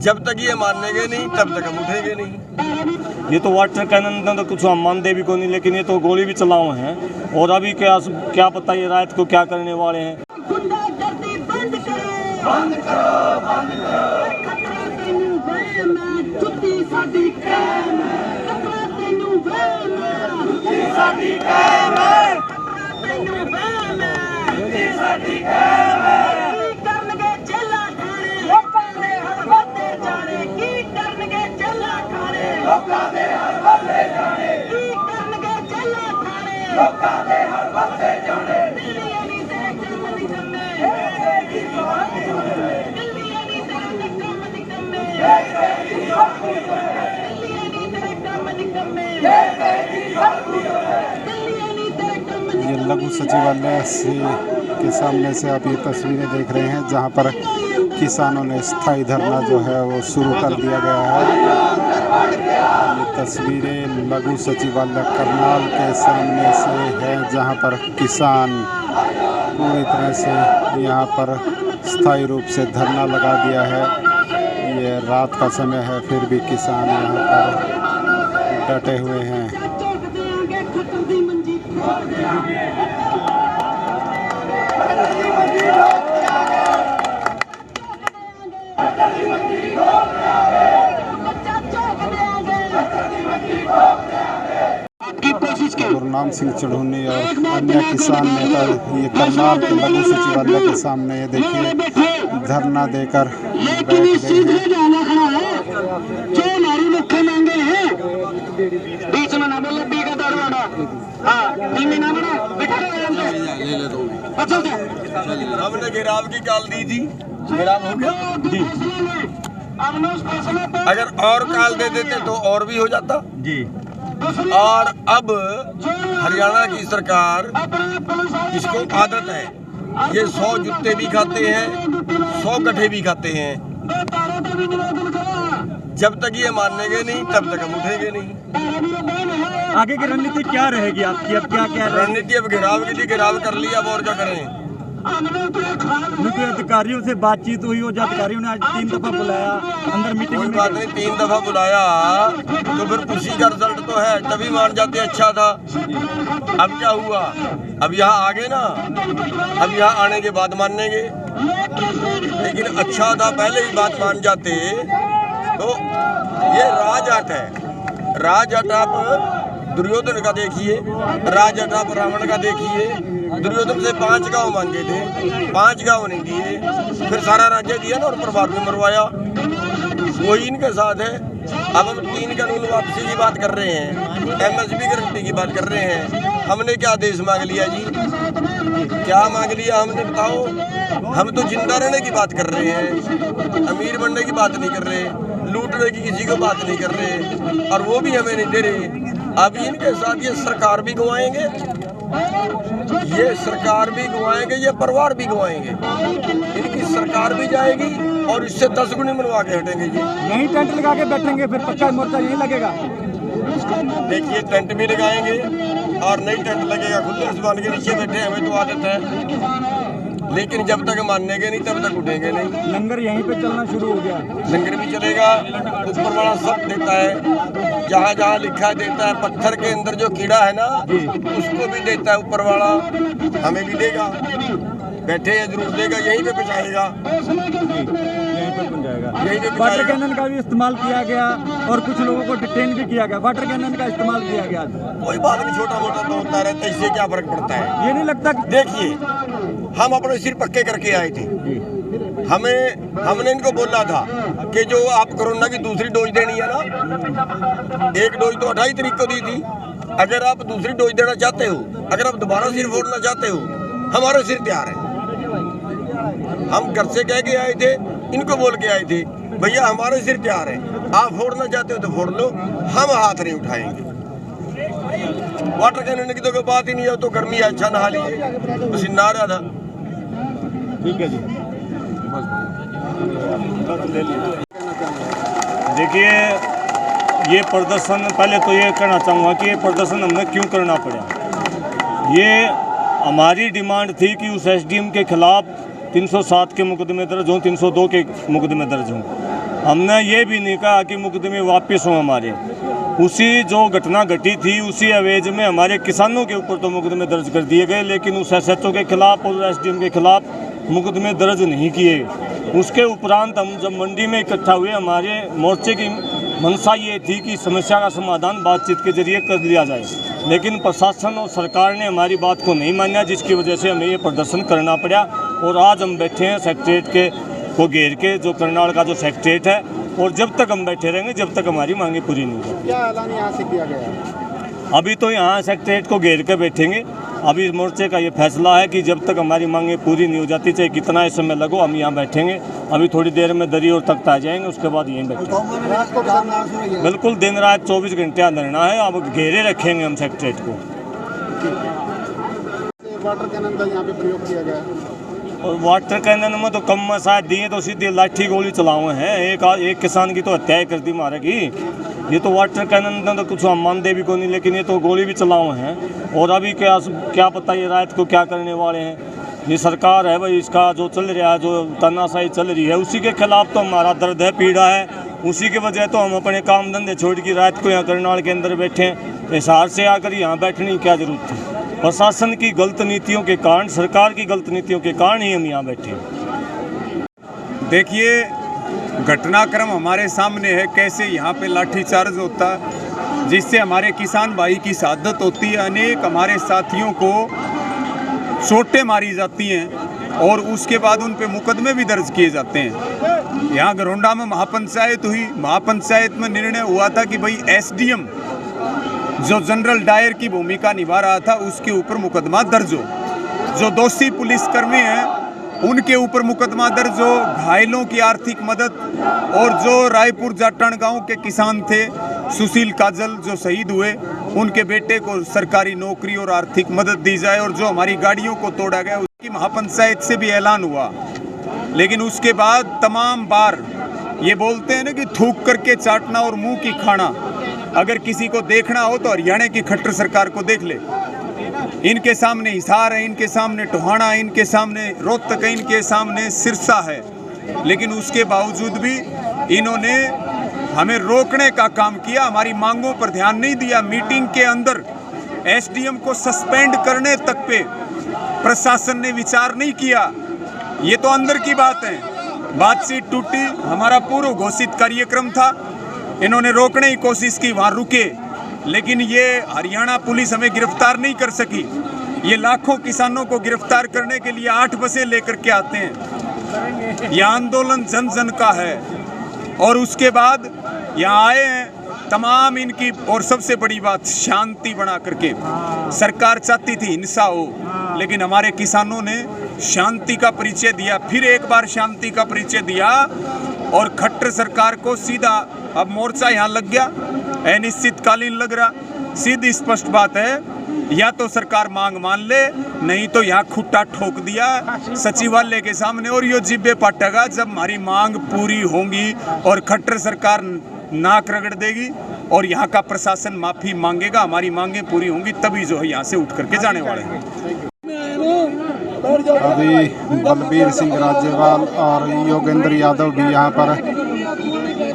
जब तक ये मानेंगे नहीं तब तक हम उठेंगे नहीं। ये तो वाटर कैनन तो कुछ हम मानते भी को नहीं, लेकिन ये तो गोली भी चलाओ हैं और अभी क्या पता ये रात को क्या करने वाले हैं। गुंडागर्दी बंद करो, बंद करो, बंद करो। खतरा तेनू वहम है, जुत्ती साडी कायम है। खतरा तेनू वहम है, जुत्ती साडी कायम है। खतरा तेनू वहम है, जुत्ती साडी कायम है। की करनगे चेला खाने, लोकां दे हर वादे जाने। की करनगे चेला खाने, लोकां दे हर वादे जाने। की करनगे चेला खाने, लोकां दे हर वादे जाने। ये लघु सचिवालय के सामने से आप ये तस्वीरें देख रहे हैं, जहां पर किसानों ने स्थायी धरना जो है वो शुरू कर दिया गया है। ये तस्वीरें लघु सचिवालय करनाल के सामने से है, जहां पर किसान पूरी तरह से यहाँ पर स्थायी रूप से धरना लगा दिया है। ये रात का समय है, फिर भी किसान यहाँ पर डटे हुए हैं। गुरनाम सिंह चढ़ूनी और अन्य किसान नेता ये करनाल के लघु सचिवालय के सामने ये देखिए धरना देकर बैठ गए हैं। जो नारी मुख्य मांगे हैं बीच में ना बोलो बी का दरवाजा, हाँ टीम में ना बना बैठा ले ले दो। अच्छा हमने घेराव की काल दी थी, घेराव हो गया जी। अगर और काल दे देते तो और भी हो जाता जी। और अब हरियाणा की सरकार, इसको आदत है, ये 100 जूते भी खाते हैं, 100 गड्ढे भी खाते हैं। जब तक ये मानेंगे नहीं तब तक हम उठेंगे नहीं। आगे की रणनीति क्या रहेगी आपकी? अब क्या रणनीति? अब घेराव की थी, घेराव कर लिया, अब और क्या करें। उनके अधिकारियों से बातचीत हुई और अधिकारियों ने आज 3 दफा बुलाया अंदर मीटिंग। कोई बात नहीं, 3 दफा बुलाया तो फिर उसी का रिजल्ट तो है, तभी मान जाते अच्छा था। अब क्या हुआ? अब यहाँ आ गए ना, अब यहाँ आने के बाद मानेंगे। लेकिन अच्छा था पहले ही बात मान जाते। तो ये राजहट है, राजहट आप दुर्योधन का देखिए, राजहट आप रावण का देखिए। दुर्योधन से 5 गांव मांगे थे, 5 गांव नहीं दिए, फिर सारा राज्य दिया ना और परिवार में मरवाया। वही इनके साथ है। अब हम 3 कानून वापसी की बात कर रहे हैं, MSP गारंटी की बात कर रहे हैं। हमने क्या आदेश मांग लिया जी? क्या मांग लिया हमने, बताओ? हम तो जिंदा रहने की बात कर रहे हैं, अमीर बनने की बात नहीं कर रहे, लूटने की किसी को बात नहीं कर रहे, और वो भी हमें नहीं दे रहे। अब इनके साथ ये सरकार भी गंवाएंगे, ये सरकार भी गंवाएंगे, ये परिवार भी गंवाएंगे। इनकी सरकार भी जाएगी और इससे 10 गुनी मनवा के हटेंगे जी। यहीं टेंट लगा के बैठेंगे, फिर पक्का मोर्चा यहीं लगेगा। देखिए टेंट भी लगाएंगे और नहीं टेंट लगेगा, खुले आसमान के नीचे बैठे, हमें तो आदत है। लेकिन जब तक मानेंगे नहीं तब तक उठेंगे नहीं। लंगर यहीं पे चलना शुरू हो गया, लंगर भी चलेगा, ऊपर वाला सब देता है, जहाँ जहाँ लिखा देता है। पत्थर के अंदर जो कीड़ा है ना, उसको भी देता है ऊपर वाला, हमें भी देगा। बैठे या जरूर देगा, यहीं पे पहुँचाएगा, यहीं पे बन जाएगा। यहीं पे वाटर कैनन का भी इस्तेमाल किया गया और कुछ लोगों को डिटेन भी किया गया। वाटर कैनन का इस्तेमाल किया गया, कोई बात नहीं, छोटा मोटा तो होता रहता है, इससे क्या फर्क पड़ता है। ये नहीं लगता? देखिए हम अपने सिर पक्के करके आए थे। हमने इनको बोला था कि जो आप कोरोना की दूसरी डोज देनी है ना, 1 डोज तो 28 तारीख को दी थी। अगर आप दूसरी डोज देना चाहते हो, अगर आप दोबारा सिर फोड़ना चाहते हो, हमारे सिर तैयार है। हम घर से कह के आए थे, इनको बोल के आए थे, भैया हमारे सिर तैयार है, आप फोड़ना चाहते हो तो फोड़ लो, हम हाथ नहीं उठाएंगे। वाटर कैनन की तो कोई बात ही नहीं है, तो गर्मी है, अच्छा नहा लीजिए, पसीना आ रहा था। ठीक है जी, देखिए ये प्रदर्शन, पहले तो ये कहना चाहूँगा कि ये प्रदर्शन हमें क्यों करना पड़ा। ये हमारी डिमांड थी कि उस SDM के खिलाफ 307 के मुकदमे दर्ज हों, 302 के मुकदमे दर्ज हों। हमने ये भी नहीं कहा कि मुकदमे वापस हों हमारे। उसी जो घटना घटी थी उसी एवज में हमारे किसानों के ऊपर तो मुकदमे दर्ज कर दिए गए, लेकिन उस SHO के खिलाफ और SDM के खिलाफ मुकदमे दर्ज नहीं किए। उसके उपरांत हम जब मंडी में इकट्ठा हुए, हमारे मोर्चे की मंशा ये थी कि समस्या का समाधान बातचीत के जरिए कर लिया जाए, लेकिन प्रशासन और सरकार ने हमारी बात को नहीं माना, जिसकी वजह से हमें ये प्रदर्शन करना पड़ा। और आज हम बैठे हैं सेक्रेटरीट को घेर के, जो करनाल का जो सेक्रेटरीट है, और जब तक हम बैठे रहेंगे जब तक हमारी मांगे पूरी नहीं होगी। क्या ऐलान यहाँ से किया गया है? अभी तो यहाँ सेक्रेटरीट को घेर के बैठेंगे। अभी इस मोर्चे का ये फैसला है कि जब तक हमारी मांगे पूरी नहीं हो जाती, चाहे कितना ही समय लगो, हम यहाँ बैठेंगे। अभी थोड़ी देर में दरी और तख्त आ जाएंगे, उसके बाद यहीं बैठेंगे। रात को काम बिल्कुल दिन रात 24 घंटे धरना है। अब घेरे रखेंगे हम सेक्रेटरीट को। वाटर कैनन का यहाँ पे प्रयोग किया गया है। और वाटर कैनन में तो कम शायद दिए तो सीधे लाठी गोली चलाए हैं। एक किसान की तो हत्या कर दी मारे की। ये तो वाटर कैनन ने तो कुछ हम मानते भी को नहीं, लेकिन ये तो गोली भी चलाए हैं। और अभी क्या पता ये रात को क्या करने वाले हैं। ये सरकार है भाई, इसका जो चल रहा है, जो तानाशाही चल रही है, उसी के खिलाफ तो हमारा दर्द है, पीड़ा है। उसी के वजह तो हम अपने काम धंधे छोड़ के रात को यहाँ करनाल के अंदर बैठे हैं। हिसार से आकर यहाँ बैठने की क्या जरूरत थी। प्रशासन की गलत नीतियों के कारण, सरकार की गलत नीतियों के कारण ही हम यहाँ बैठे हैं। देखिए, घटनाक्रम हमारे सामने है, कैसे यहाँ पे लाठीचार्ज होता है, जिससे हमारे किसान भाई की शहादत होती है। अनेक हमारे साथियों को चोटें मारी जाती हैं और उसके बाद उन पे मुकदमे भी दर्ज किए जाते हैं। यहाँ घरोंडा में महापंचायत हुई। महापंचायत में निर्णय हुआ था कि भाई SDM जो जनरल डायर की भूमिका निभा रहा था उसके ऊपर मुकदमा दर्ज हो। जो दोषी पुलिसकर्मी हैं उनके ऊपर मुकदमा दर्ज हो। घायलों की आर्थिक मदद, और जो रायपुर जाटन गांव के किसान थे सुशील काजल जो शहीद हुए, उनके बेटे को सरकारी नौकरी और आर्थिक मदद दी जाए। और जो हमारी गाड़ियों को तोड़ा गया उसकी महापंचायत से भी ऐलान हुआ। लेकिन उसके बाद तमाम बार ये बोलते हैं ना कि थूक करके चाटना और मुंह की खाना। अगर किसी को देखना हो तो हरियाणा की खट्टर सरकार को देख ले। इनके सामने हिसार है, इनके सामने टोहाना है, इनके सामने रोहतक है, इनके सामने सिरसा है। लेकिन उसके बावजूद भी इन्होंने हमें रोकने का काम किया, हमारी मांगों पर ध्यान नहीं दिया। मीटिंग के अंदर SDM को सस्पेंड करने तक पे प्रशासन ने विचार नहीं किया। ये तो अंदर की बात है। बातचीत टूटी, हमारा पूर्व घोषित कार्यक्रम था, इन्होंने रोकने की कोशिश की, वहाँ रुके, लेकिन ये हरियाणा पुलिस हमें गिरफ्तार नहीं कर सकी। ये लाखों किसानों को गिरफ्तार करने के लिए 8 बसें लेकर के आते हैं। यह आंदोलन जन जन का है। और उसके बाद यहाँ आए हैं तमाम इनकी, और सबसे बड़ी बात शांति बना करके। सरकार चाहती थी हिंसा हो, लेकिन हमारे किसानों ने शांति का परिचय दिया, फिर एक बार शांति का परिचय दिया। और खट्टर सरकार को सीधा अब मोर्चा यहाँ लग गया, अनिश्चितकालीन लग रहा। सीधी स्पष्ट बात है, या तो सरकार मांग मान ले, नहीं तो यहाँ खुट्टा ठोक दिया सचिवालय के सामने। और यो जिब्बे पाटेगा जब हमारी मांग पूरी होंगी और खट्टर सरकार नाक रगड़ देगी और यहाँ का प्रशासन माफी मांगेगा, हमारी मांगें पूरी होंगी, तभी जो है यहाँ से उठ करके जाने वाले हैं। अभी बलबीर सिंह राज्यपाल और योगेंद्र यादव भी यहाँ पर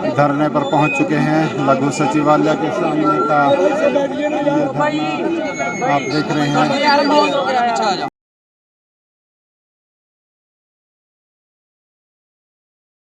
धरने पर पहुँच चुके हैं। लघु सचिवालय के सामने का ये धरना आप देख रहे हैं।